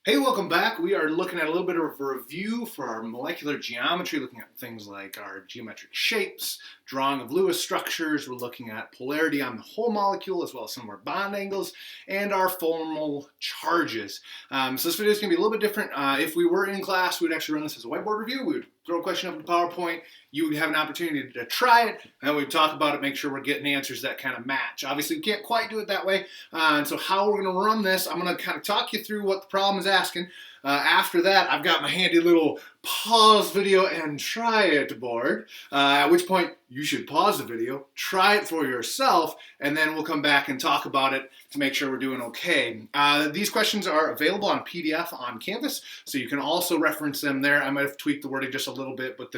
Hey, welcome back. We are looking at a little bit of a review for our molecular geometry, looking at things like our geometric shapes, drawing of Lewis structures. We're looking at polarity on the whole molecule, as well as some of our bond angles, and our formal charges. So this video is going to be a little bit different. If we were in class, we'd actually run this as a whiteboard review. We would throw a question up in PowerPoint. You would have an opportunity to try it, and we'd talk about it, make sure we're getting answers that kind of match. Obviously, we can't quite do it that way, and so how we're going to run this, I'm going to kind of talk you through what the problem is asking. After that, I've got my handy little pause video and try it board, at which point you should pause the video, try it for yourself, and then we'll come back and talk about it to make sure we're doing okay. These questions are available on PDF on Canvas, so you can also reference them there. I might have tweaked the wording just a little bit, but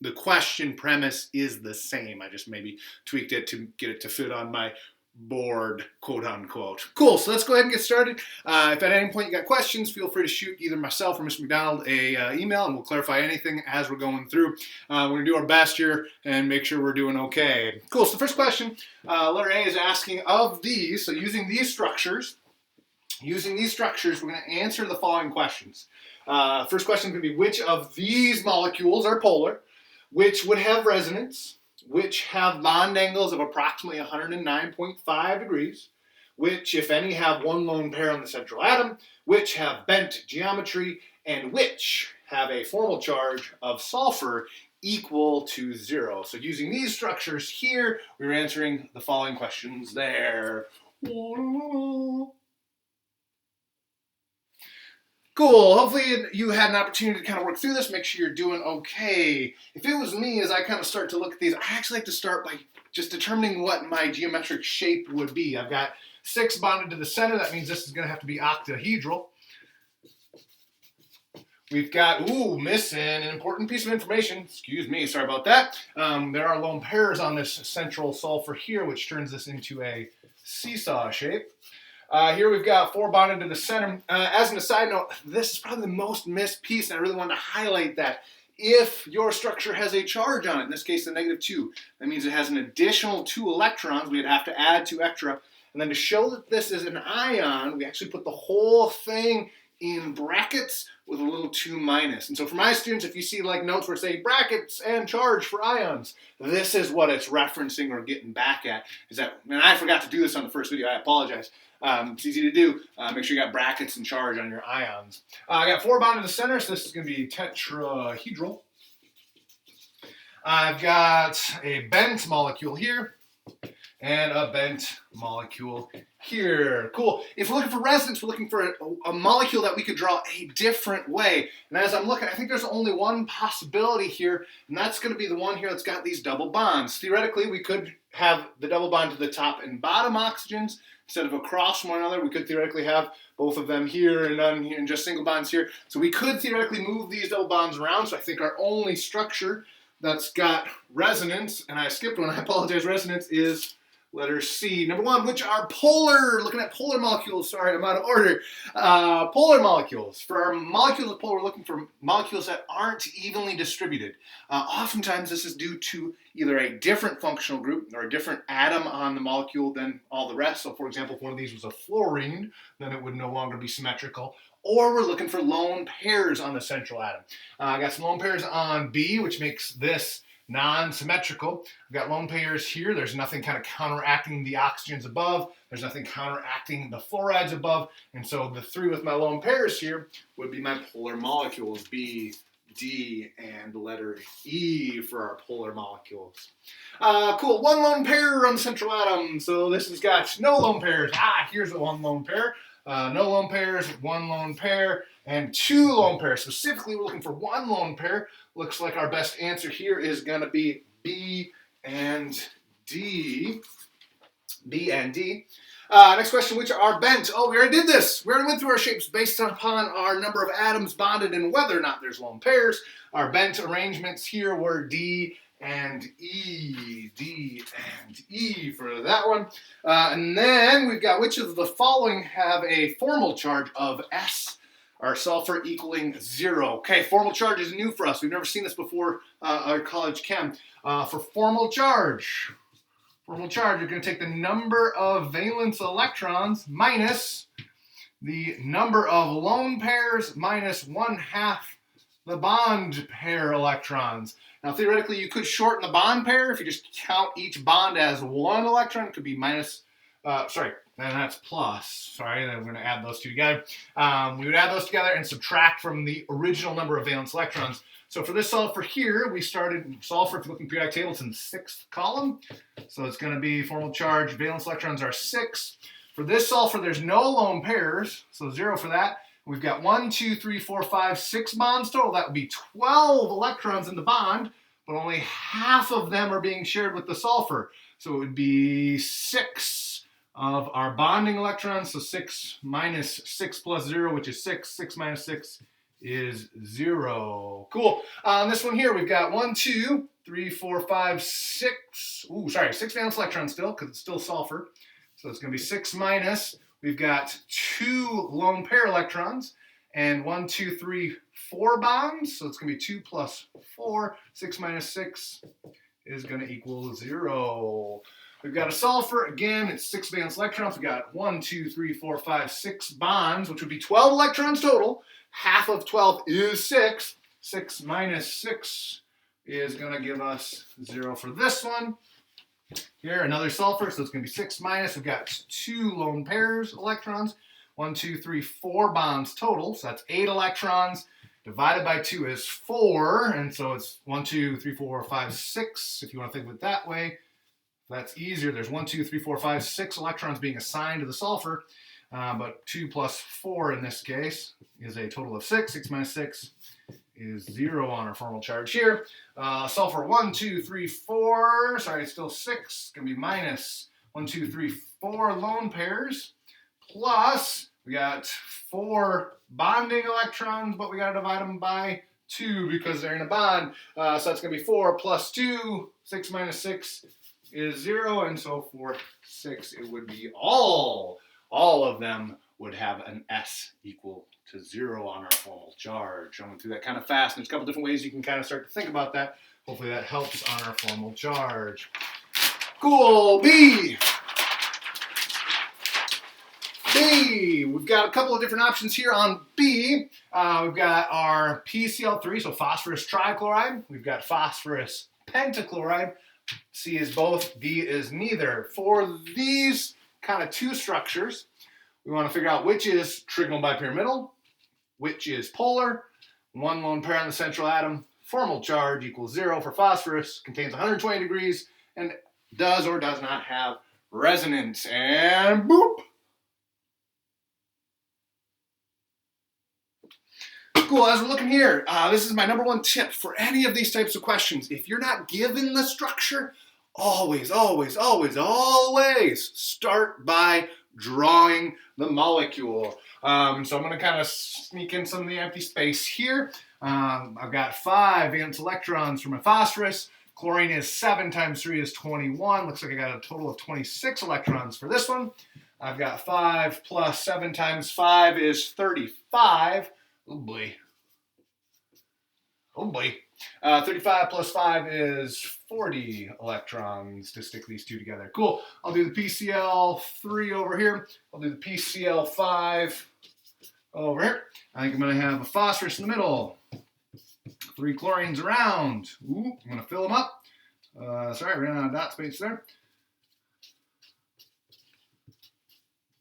the question premise is the same. I just maybe tweaked it to get it to fit on my board, quote unquote. Cool, so let's go ahead and get started. If at any point you got questions, feel free to shoot either myself or Mr. McDonald a email, and we'll clarify anything as we're going through. We're going to do our best here and make sure we're doing okay. Cool, so the first question, letter A, is asking of these, so using these structures, we're going to answer the following questions. First question is going to be, which of these molecules are polar, which would have resonance, which have bond angles of approximately 109.5 degrees, which, if any, have one lone pair on the central atom, which have bent geometry, and which have a formal charge of sulfur equal to 0. So using these structures here, we're answering the following questions there. Cool. Hopefully you had an opportunity to kind of work through this, make sure you're doing okay. If it was me, as I kind of start to look at these, I actually like to start by just determining what my geometric shape would be. I've got 6 bonded to the center. That means this is going to have to be octahedral. We've got, missing an important piece of information. Excuse me, sorry about that. There are lone pairs on this central sulfur here, which turns this into a seesaw shape. Here we've got 4 bonded to the center. As an aside note, this is probably the most missed piece, and I really wanted to highlight that. If your structure has a charge on it, in this case the -2, that means it has an additional 2 electrons. We'd have to add 2 extra. And then to show that this is an ion, we actually put the whole thing in brackets with a little 2-. And so for my students, if you see like notes where it say brackets and charge for ions, this is what it's referencing or getting back at. And I forgot to do this on the first video, I apologize. It's easy to do. Make sure you got brackets and charge on your ions. I got 4 bonded to the center, so this is going to be tetrahedral. I've got a bent molecule here and a bent molecule here. Cool. If we're looking for resonance, we're looking for a molecule that we could draw a different way. And as I'm looking, I think there's only one possibility here, and that's going to be the one here that's got these double bonds. Theoretically, we could have the double bond to the top and bottom oxygens. Instead of across from one another, we could theoretically have both of them here and none here and just single bonds here. So we could theoretically move these double bonds around. So I think our only structure that's got resonance, and I skipped one, I apologize, resonance is letter C. Number 1, which are polar. Looking at polar molecules. Sorry, I'm out of order. Polar molecules. For our molecules of polar, we're looking for molecules that aren't evenly distributed. Oftentimes, this is due to either a different functional group or a different atom on the molecule than all the rest. So, for example, if one of these was a fluorine, then it would no longer be symmetrical. Or we're looking for lone pairs on the central atom. I got some lone pairs on B, which makes this non-symmetrical. I've got lone pairs here. There's nothing kind of counteracting the oxygens above. There's nothing counteracting the fluorides above. And so the 3 with my lone pairs here would be my polar molecules, B, D, and the letter E for our polar molecules. Cool. 1 lone pair on the central atom. So this has got no lone pairs. Here's the 1 lone pair. No lone pairs, 1 lone pair, and 2 lone pairs. Specifically, we're looking for 1 lone pair. Looks like our best answer here is going to be B and D. B and D. Next question, which are bent? Oh, we already did this. We already went through our shapes based upon our number of atoms bonded and whether or not there's lone pairs. Our bent arrangements here were D and E. D and E for that one. And then we've got which of the following have a formal charge of S, or sulfur equaling 0. Okay, formal charge is new for us. We've never seen this before our college chem. For formal charge, you're going to take the number of valence electrons minus the number of lone pairs minus 1/2 the bond pair electrons. Now, theoretically, you could shorten the bond pair. If you just count each bond as 1 electron, it could be minus, and that's plus. Sorry, then we're going to add those two together. We would add those together and subtract from the original number of valence electrons. So for this sulfur here, we started sulfur, if you look in the periodic table, it's in the 6th column. So it's going to be formal charge, valence electrons are 6. For this sulfur, there's no lone pairs, so 0 for that. We've got 1, 2, 3, 4, 5, 6 bonds total. That would be 12 electrons in the bond, but only half of them are being shared with the sulfur. So it would be 6 of our bonding electrons. So 6 minus 6 plus 0, which is 6. 6 minus 6 is 0. Cool. On this one here, we've got 1, 2, 3, 4, 5, 6. 6 valence electrons still, because it's still sulfur. So it's going to be 6 minus. We've got 2 lone pair electrons and 1, 2, 3, 4 bonds. So it's going to be 2 plus 4. 6 minus 6 is going to equal 0. We've got a sulfur. Again, it's 6 valence electrons. We've got 1, 2, 3, 4, 5, 6 bonds, which would be 12 electrons total. Half of 12 is 6. 6 minus 6 is going to give us 0 for this one. Here, another sulfur, so it's going to be 6 minus. We've got 2 lone pairs electrons. 1, 2, 3, 4 bonds total. So that's 8 electrons. Divided by 2 is 4. And so it's 1, 2, 3, 4, 5, 6. If you want to think of it that way, that's easier. There's 1, 2, 3, 4, 5, 6 electrons being assigned to the sulfur. But 2 plus 4 in this case is a total of 6. 6 minus 6 is 0 on our formal charge here. Sulfur 1, 2, 3, 4. Sorry, it's still 6. It's going to be minus 1, 2, 3, 4 lone pairs. Plus, we got 4 bonding electrons, but we got to divide them by 2 because they're in a bond. So that's going to be 4 plus 2. 6 minus 6 is 0. And so for 6, it would be all of them would have an S equal to 0 on our formal charge. I went through that kind of fast. There's a couple different ways you can kind of start to think about that. Hopefully that helps on our formal charge. Cool. B. We've got a couple of different options here on B. We've got our PCl3, so phosphorus trichloride. We've got phosphorus pentachloride. C is both, D is neither. For these kind of two structures, we want to figure out which is trigonal bipyramidal, which is polar. 1 lone pair on the central atom. Formal charge equals 0 for phosphorus. Contains 120 degrees and does or does not have resonance. And boop. Cool, as we're looking here, this is my number 1 tip for any of these types of questions. If you're not given the structure, always start by drawing the molecule. So I'm going to kind of sneak in some of the empty space here. I've got 5 valence electrons for my phosphorus. Chlorine is 7 times 3 is 21. Looks like I got a total of 26 electrons for this one. I've got 5 plus 7 times 5 is 35. Oh boy. 35 plus 5 is 40 electrons to stick these two together. Cool. I'll do the PCl3 over here. I'll do the PCl5 over here. I think I'm going to have a phosphorus in the middle. 3 chlorines around. Ooh, I'm going to fill them up. Sorry, ran out of dot space there.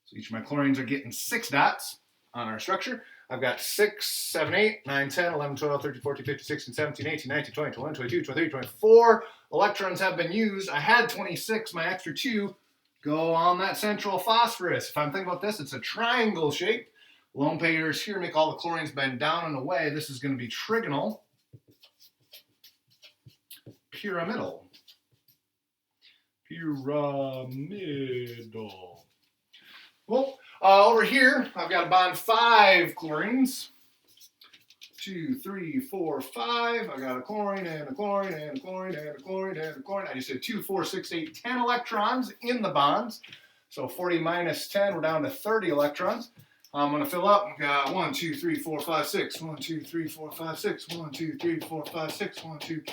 So each of my chlorines are getting 6 dots on our structure. I've got 6, 7, 8, 9, 10, 11, 12, 13, 14, 15, 16, 17, 18, 19, 20, 21, 22, 23, 24 electrons have been used. I had 26. My extra 2 go on that central phosphorus. If I'm thinking about this, it's a triangle shape. Lone pairs here make all the chlorines bend down and away. This is going to be trigonal. Pyramidal. Well, over here, I've got to bond 5 chlorines. 2, 3, 4, 5. I got a chlorine and a chlorine and a chlorine and a chlorine and a chlorine. I just did 2, 4, 6, 8, 10 electrons in the bonds. So 40 minus 10, we're down to 30 electrons. I'm going to fill up. I've got 1, 2, 3, 4, 5, 6. 1, 2, 3, 4, 5, 6. 1, 2, 3, 4, 5, 6. 1, 2,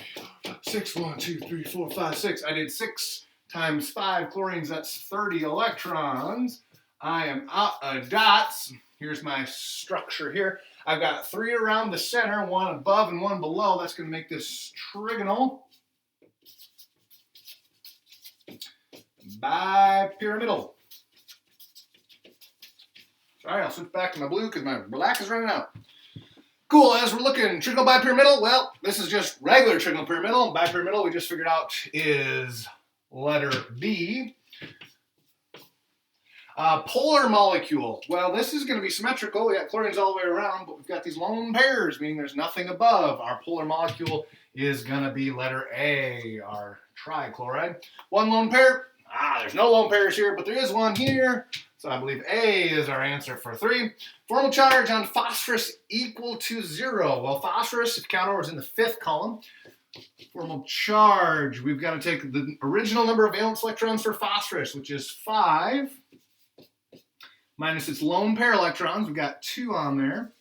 6. 1, 2, 3, 4, 5, 6. I did 6 times 5 chlorines. That's 30 electrons. I am out of dots. Here's my structure here. I've got 3 around the center, 1 above and 1 below. That's going to make this trigonal bipyramidal. Sorry, I'll switch back to my blue because my black is running out. Cool, as we're looking, trigonal bipyramidal, well, this is just regular trigonal pyramidal. Bipyramidal, we just figured out, is letter B. Polar molecule. Well, this is going to be symmetrical. We got chlorines all the way around, but we've got these lone pairs, meaning there's nothing above. Our polar molecule is going to be letter A, our trichloride. 1 lone pair. There's no lone pairs here, but there is one here. So I believe A is our answer for 3. Formal charge on phosphorus equal to 0. Well, phosphorus, if you count over, is in the 5th column. Formal charge, we've got to take the original number of valence electrons for phosphorus, which is 5. Minus its lone pair electrons, we've got 2 on there,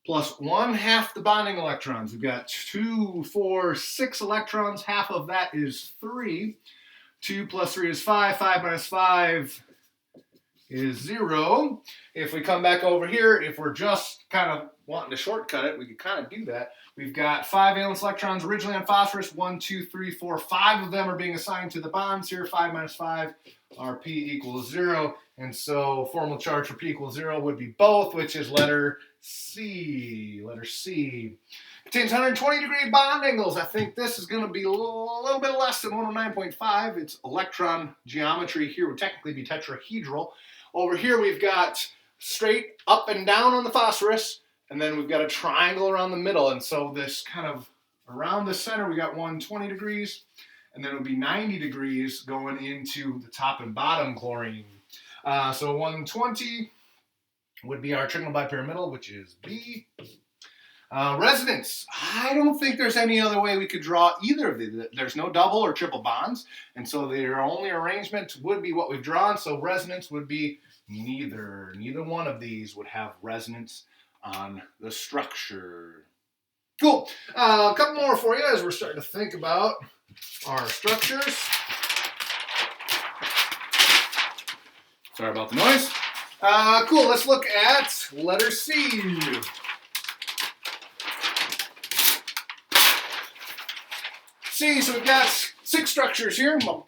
plus 1/2 the bonding electrons. We've got 2, 4, 6 electrons. Half of that is 3. 2 plus 3 is 5. 5 minus 5 is 0. If we come back over here, if we're just kind of wanting to shortcut it, we could kind of do that. We've got 5 valence electrons originally on phosphorus. 1, 2, 3, 4, 5 of them are being assigned to the bonds here. 5 minus 5, our P equals 0. And so formal charge for P equals 0 would be both, which is letter C. Letter C. Contains 120 degree bond angles. I think this is going to be a little bit less than 109.5. Its electron geometry here would technically be tetrahedral. Over here we've got straight up and down on the phosphorus, and then we've got a triangle around the middle. And so this kind of around the center, we got 120 degrees, and then it would be 90 degrees going into the top and bottom chlorine. So 120 would be our trigonal bipyramidal, which is B. Resonance. I don't think there's any other way we could draw either of these. There's no double or triple bonds, and so their only arrangement would be what we've drawn. So resonance would be neither. Neither one of these would have resonance on the structure. Cool. A couple more for you as we're starting to think about our structures. Sorry about the noise. Cool, let's look at letter C. C, so we've got 6 structures here. So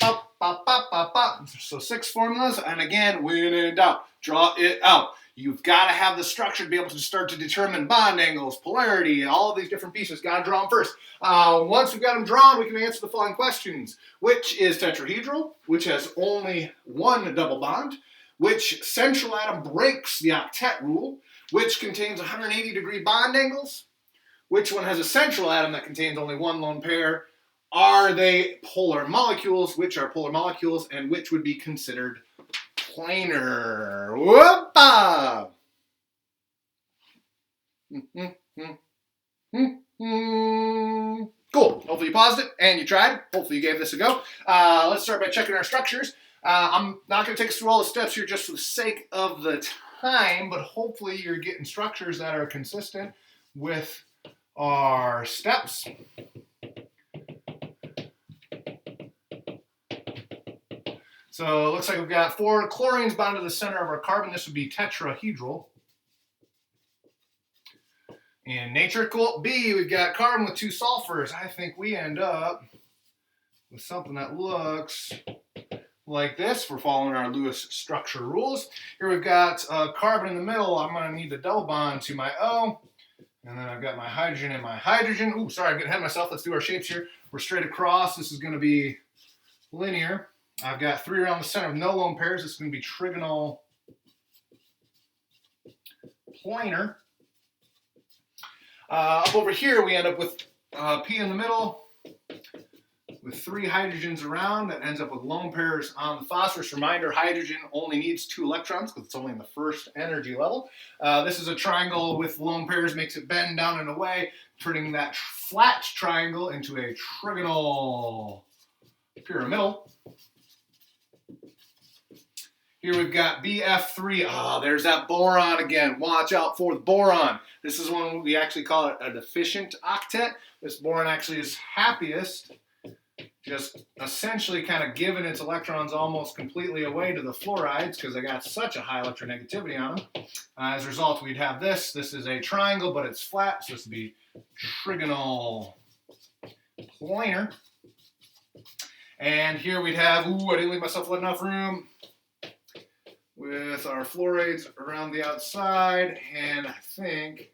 6 formulas, and again, when in doubt, draw it out. You've got to have the structure to be able to start to determine bond angles, polarity, all of these different pieces. Got to draw them first. Once we've got them drawn, we can answer the following questions. Which is tetrahedral? Which has only 1 double bond? Which central atom breaks the octet rule? Which contains 180 degree bond angles? Which one has a central atom that contains only 1 lone pair? Are they polar molecules? Which are polar molecules, and which would be considered planar? Whoopa! Cool. Hopefully you paused it and you tried. Hopefully you gave this a go. Let's start by checking our structures. I'm not going to take us through all the steps here just for the sake of the time, but hopefully you're getting structures that are consistent with our steps. So it looks like we've got 4 chlorines bound to the center of our carbon. This would be tetrahedral. In nature, cool. B, we've got carbon with 2 sulfurs. I think we end up with something that looks like this. We're following our Lewis structure rules. Here we've got carbon in the middle. I'm going to need the double bond to my O. And then I've got my hydrogen and my hydrogen. Ooh, sorry, I'm getting ahead of myself. Let's do our shapes here. We're straight across. This is going to be linear. I've got 3 around the center with no lone pairs. This is going to be trigonal planar. Up over here, we end up with P in the middle with 3 hydrogens around. That ends up with lone pairs on the phosphorus. Reminder, hydrogen only needs 2 electrons because it's only in the first energy level. This is a triangle with lone pairs, makes it bend down and away, turning that flat triangle into a trigonal pyramidal. Here we've got BF3. There's that boron again. Watch out for the boron. This is one we actually call it a deficient octet. This boron actually is happiest just essentially kind of giving its electrons almost completely away to the fluorides because they got such a high electronegativity on them. As a result, we'd have this. This is a triangle, but it's flat, so this would be trigonal planar. And here we'd have, ooh, I didn't leave myself enough room, with our fluorides around the outside, and I think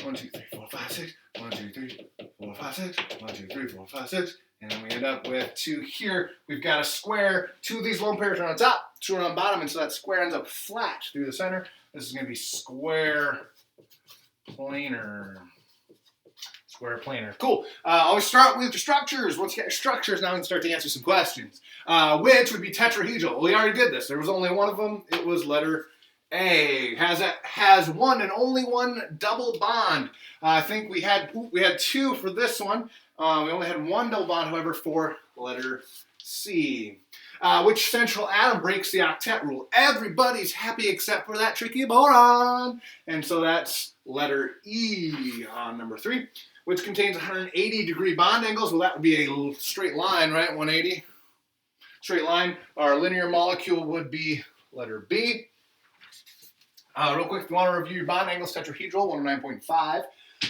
1, 2, 3, 4, 5, 6, 1, 2, 3, 4, 5, 6, 1, 2, 3, 4, 5, 6, and then we end up with 2 here. We've got a square. 2 of these lone pairs are on top, 2 are on bottom, and so that square ends up flat through the center. This is going to be square planar. Square planar. Cool. Always start with the structures. Once you get your structures, now we can start to answer some questions. Which would be tetrahedral? We already did this. There was only one of them. It was letter A. Has one and only one double bond. I think we had 2 for this one. We only had 1 double bond, however, for letter C. Which central atom breaks the octet rule? Everybody's happy except for that tricky boron. And so that's letter E on number 3. Which contains 180-degree bond angles. Well, that would be a straight line, right? 180. Straight line. Our linear molecule would be letter B. Real quick, if you want to review your bond angles, tetrahedral, 109.5.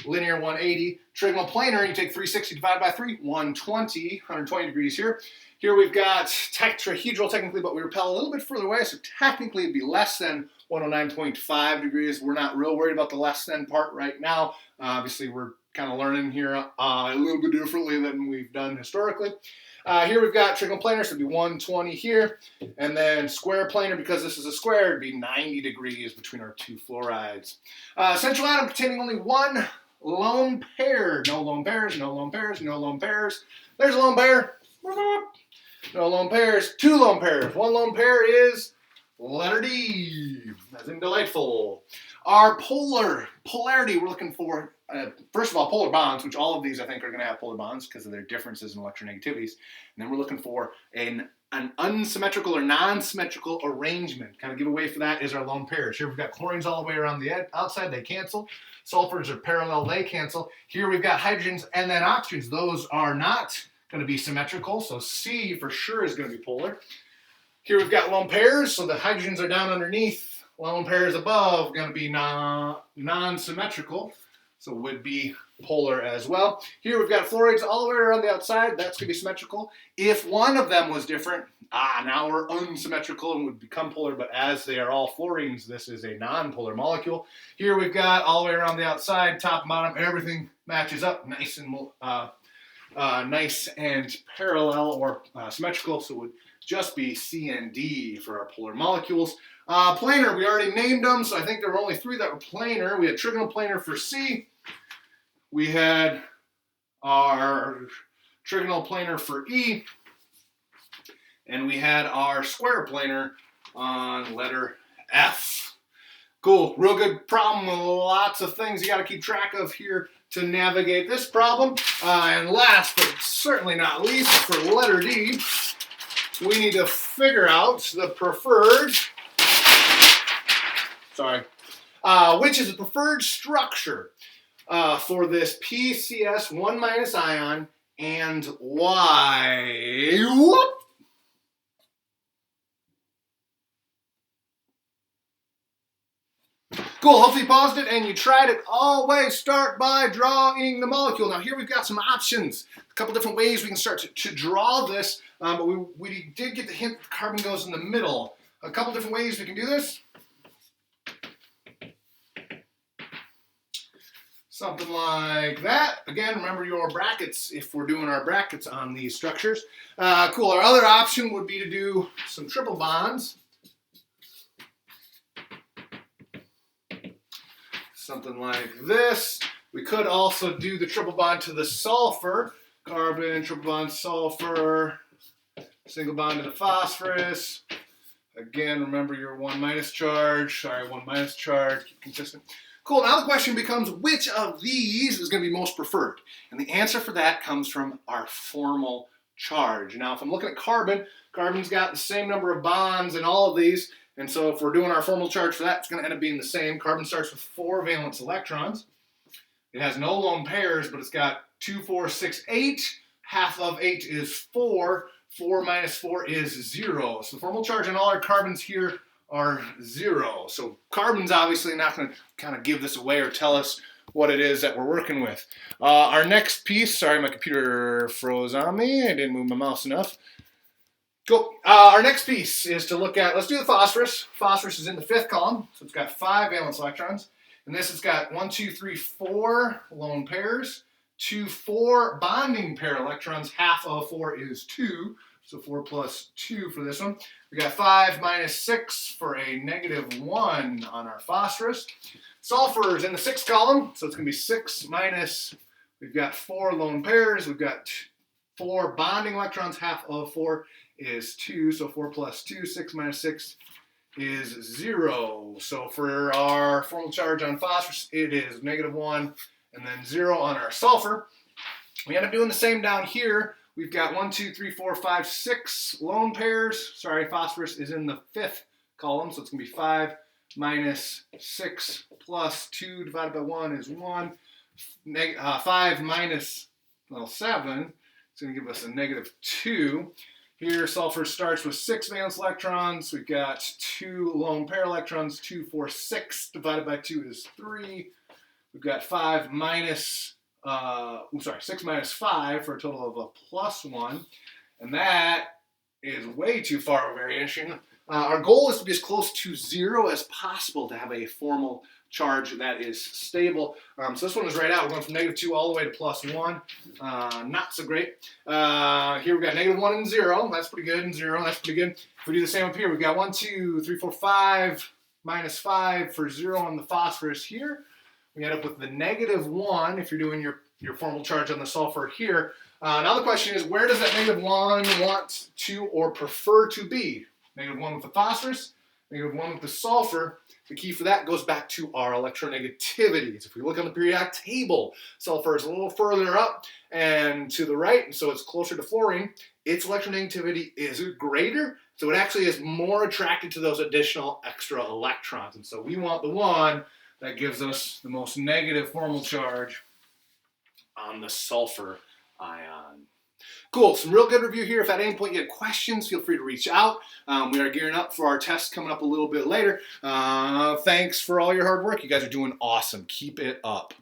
Linear, 180. Trigonal planar, you take 360 divided by 3, 120. 120 degrees here. Here we've got tetrahedral, technically, but we repel a little bit further away, so technically it'd be less than 109.5 degrees. We're not real worried about the less than part right now. Obviously, we're kind of learning here a little bit differently than we've done historically. Here we've got trigonal planar, so it'd be 120 here. And then square planar, because this is a square, it'd be 90 degrees between our 2 fluorides. Central atom containing only 1 lone pair. No lone pairs, no lone pairs, no lone pairs. There's a lone pair. No lone pairs. 2 lone pairs. 1 lone pair is letter D, as in delightful. Our polarity, we're looking for, first of all, polar bonds, which all of these I think are going to have polar bonds because of their differences in electronegativities. And then we're looking for an unsymmetrical or non-symmetrical arrangement. Kind of giveaway for that is our lone pairs. Here we've got chlorines all the way around the outside, they cancel. Sulfurs are parallel, they cancel. Here we've got hydrogens and then oxygens. Those are not going to be symmetrical, so C for sure is going to be polar. Here we've got lone pairs, so the hydrogens are down underneath. Lone pairs above going to be non-symmetrical, so would be polar as well. Here we've got fluorides all the way around the outside. That's going to be symmetrical. If one of them was different, now we're unsymmetrical and would become polar, but as they are all fluorines, this is a non-polar molecule. Here we've got all the way around the outside, top and bottom, everything matches up nice and parallel or symmetrical, so it would just be C and D for our polar molecules. Planar, we already named them, so I think there were only 3 that were planar. We had trigonal planar for C. We had our trigonal planar for E. And we had our square planar on letter F. Cool, real good problem. Lots of things you got to keep track of here to navigate this problem. And last, but certainly not least, for letter D, we need to figure out the preferred, which is the preferred structure for this PCS 1 minus ion and why. Whoop. Cool, hopefully you paused it and you tried it. Always start by drawing the molecule. Now here we've got some options. A couple different ways we can start to draw this, but we did get the hint that carbon goes in the middle. A couple different ways we can do this. Something like that. Again, remember your brackets if we're doing our brackets on these structures. Cool, our other option would be to do some triple bonds. Something like this. We could also do the triple bond to the sulfur. Carbon, triple bond, sulfur, single bond to the phosphorus. Again, remember your 1 minus charge. 1 minus charge, keep consistent. Cool, now the question becomes which of these is going to be most preferred? And the answer for that comes from our formal charge. Now, if I'm looking at carbon, carbon's got the same number of bonds in all of these. And so if we're doing our formal charge for that, it's going to end up being the same. Carbon starts with 4 valence electrons. It has no lone pairs, but it's got 2, 4, 6, 8 half of 8 is 4. 4 minus 4 is 0. So the formal charge on all our carbons here are 0. So carbon's obviously not going to kind of give this away or tell us what it is that we're working with. Our next piece, sorry, my computer froze on me. I didn't move my mouse enough. Cool. Our next piece is to look at, let's do the phosphorus. Phosphorus is in the 5th column, so it's got 5 valence electrons. And this has got 1, 2, 3, 4 lone pairs, 2, 4 bonding pair electrons. Half of 4 is 2, so 4 plus 2 for this one. We got 5 minus 6 for a negative 1 on our phosphorus. Sulfur is in the 6th column, so it's going to be 6 minus, we've got 4 lone pairs, we've got 4 bonding electrons. Half of 4 is 2, so 4 plus 2, 6 minus 6 is 0. So for our formal charge on phosphorus, it is negative 1 and then 0 on our sulfur. We end up doing the same down here. We've got 1, 2, 3, 4, 5, 6 lone pairs. Sorry, phosphorus is in the 5th column, so it's going to be 5 minus 6 plus 2 divided by 1 is 1. 5 minus, well, 7, it's going to give us a negative 2. Here, sulfur starts with 6 valence electrons. We've got 2 lone pair electrons. 2, 4, 6 divided by 2 is 3. We've got 5 minus, 6 minus 5 for a total of a plus 1. And that is way too far of a variation. Our goal is to be as close to 0 as possible to have a formal charge that is stable. So this one is right out. We're going from negative 2 all the way to plus 1. Not so great. Here we've got negative 1 and 0. That's pretty good. And 0. That's pretty good. If we do the same up here, we've got 1, 2, 3, 4, 5 minus 5 for 0 on the phosphorus here. We end up with the negative 1 if you're doing your formal charge on the sulfur here. Now the question is, where does that negative 1 want to or prefer to be? Negative 1 with the phosphorus, negative 1 with the sulfur. The key for that goes back to our electronegativities. If we look on the periodic table, sulfur is a little further up and to the right, and so it's closer to fluorine. Its electronegativity is greater, so it actually is more attracted to those additional extra electrons. And so we want the one that gives us the most negative formal charge on the sulfur ion. Cool, some real good review here. If at any point you had questions, feel free to reach out. We are gearing up for our test coming up a little bit later. Thanks for all your hard work. You guys are doing awesome. Keep it up.